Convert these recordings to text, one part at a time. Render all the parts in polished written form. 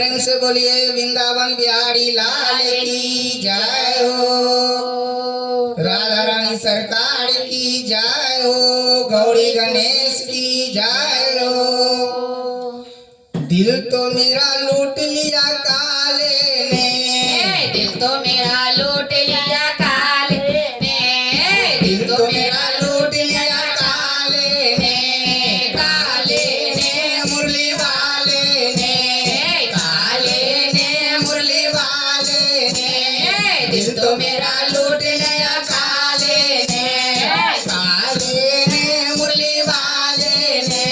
प्रेम से बोलिए वृंदावन बिहारी लाल की जय हो। राधा रानी सरकार की जय हो। गौरी गणेश की जय हो। दिल तो मेरा लूट लिया काले ने, दिल तो मेरा लूट लिया काले ने, दिल तो मेरा लूट लिया काले ने, काले ने मुरली वाले ने, काले ने मुरली वाले ने। दिल तो मेरा लूट लिया काले ने, काले ने मुरली वाले ने।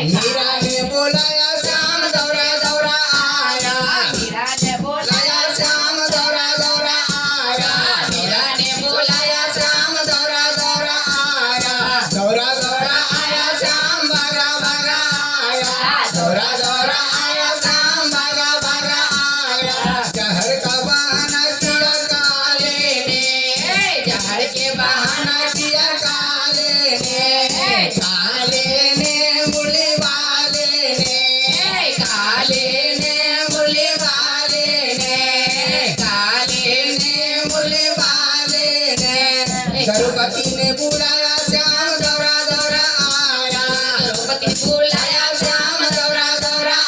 मीरा ने बोलाया श्याम दौड़ा दौड़ा आया, मीरा ने बोलाया श्याम दौड़ा दौड़ा आया, मीरा ने बोलाया श्याम दौड़ा दौड़ा आया, दौड़ा दौड़ा आया श्याम भागा भागा आया, दौड़ा दौड़ा आया श्याम भागा भागा आया। जहर का बहाना किया काले ने, जहर के बहाना बहाना किया काले ने, काले ने मुरली वाले ने, काले ने मुरली वाले ने, काले ने मुरली वाले ने। गणपति ने बुलाया श्याम दौड़ा दौड़ा आया, द्रौपदी बुलाया श्याम दौड़ा दौड़ा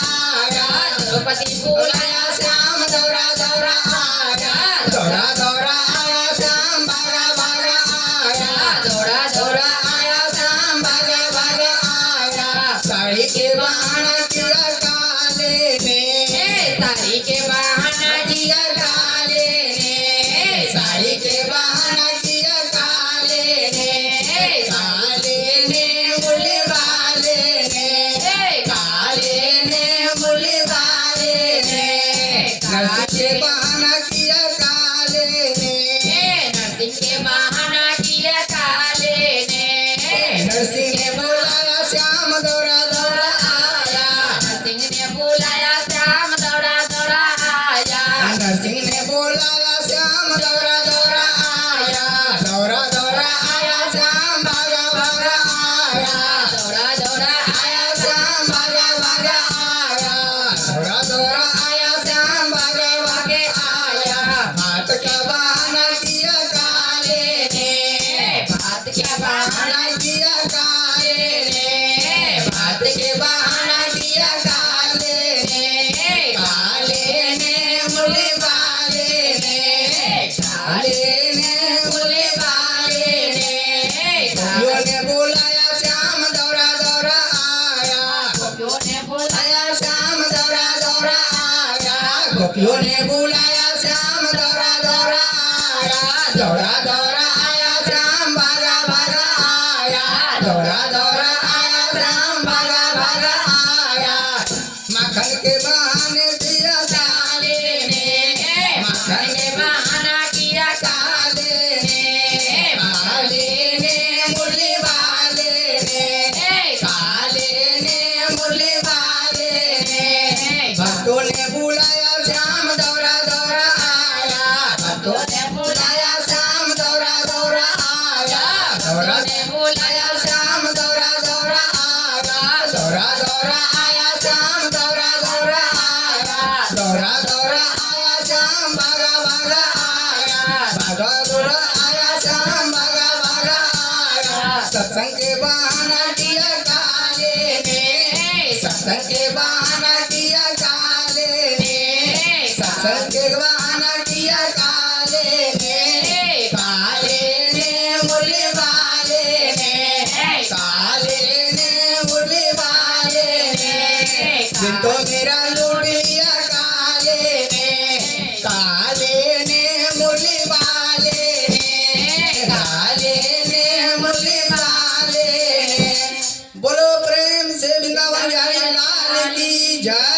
आया, द्रौपदी बुलाया बुलाया श्याम दौड़ा दौड़ा आया, दौड़ा दौड़ा आया श्याम भागा भागा आया, दौड़ा दौड़ा आया श्याम भागा भागा आया। साड़ी के बहाना किया काले ने, साड़ी के बहाना किया काले ने, साड़ी के बहाना किया काले ने, काले ने मुरली वाले ने, काले ने मुरली वाले ने। नरसिंह के बहाना किया काले ने, नरसिंह के बहाना किया काले ने, नरसिंह ने बुलाया श्याम दौड़ा दौड़ा आया, नरसिंह ने बुलाया श्याम दौड़ा दौड़ा आया, नरसिंह ने बुलाया श्याम दौड़ा दौड़ा आया, दौड़ा दौड़ा आया श्याम भागा भागा आया, दौड़ा दौड़ा आया श्याम भागा भागा आया, दौड़ा दौड़ा आया श्याम भागा भागे आया। हाथ का बहाना किया काले ने, बात क्या बहाना बहाना किया काले ने, बात के बहाना किया काले ने, काले ने मुरली वाले ने, काले ने मुरली वाले ने। गोपियों ने बुलाया श्याम दौड़ा दौड़ा आया, गोपियों ने बुलाया आया श्याम दौड़ा दौड़ा आया, गोपियों ने बुलाया श्याम दौड़ा दौड़ा आया, दौड़ा दौड़ा आया श्याम भागा भागा आया, दौड़ा दौड़ा आया श्याम भागा भागा आया। माखन के बहाने दिया काले ने, माखन के बहाना किया काले ने, काले ने मुरली वाले ने, काले ने मुरली वाले ने। भक्तों ने बुलाया श्याम दौड़ा दौड़ा आया, भक्तों ने बुलाया श्याम दौड़ा दौड़ा आया, दौड़ा ने बुलाया श्याम दौड़ा दौड़ा आया, दौड़ा दौड़ा आया श्याम दौड़ा दौड़ा आया, दौड़ा दौड़ा आया श्याम भागा भागा आया, भागा दौड़ा आया श्याम भागा भागा आया। सत्संग के बहाना किया काले ने, सत्संग के बहाना किया काले ने, सत्संग के बहाना किया काले ने, काले ने मुरली वाले ने, काले ने मुरली वाले ने। दिल तो मेरा लूट लिया काले ने, काले ने मुरली वाले ने, काले ने मुरली वाले ने। बोलो प्रेम से वृंदावन बिहारी लाल की जय।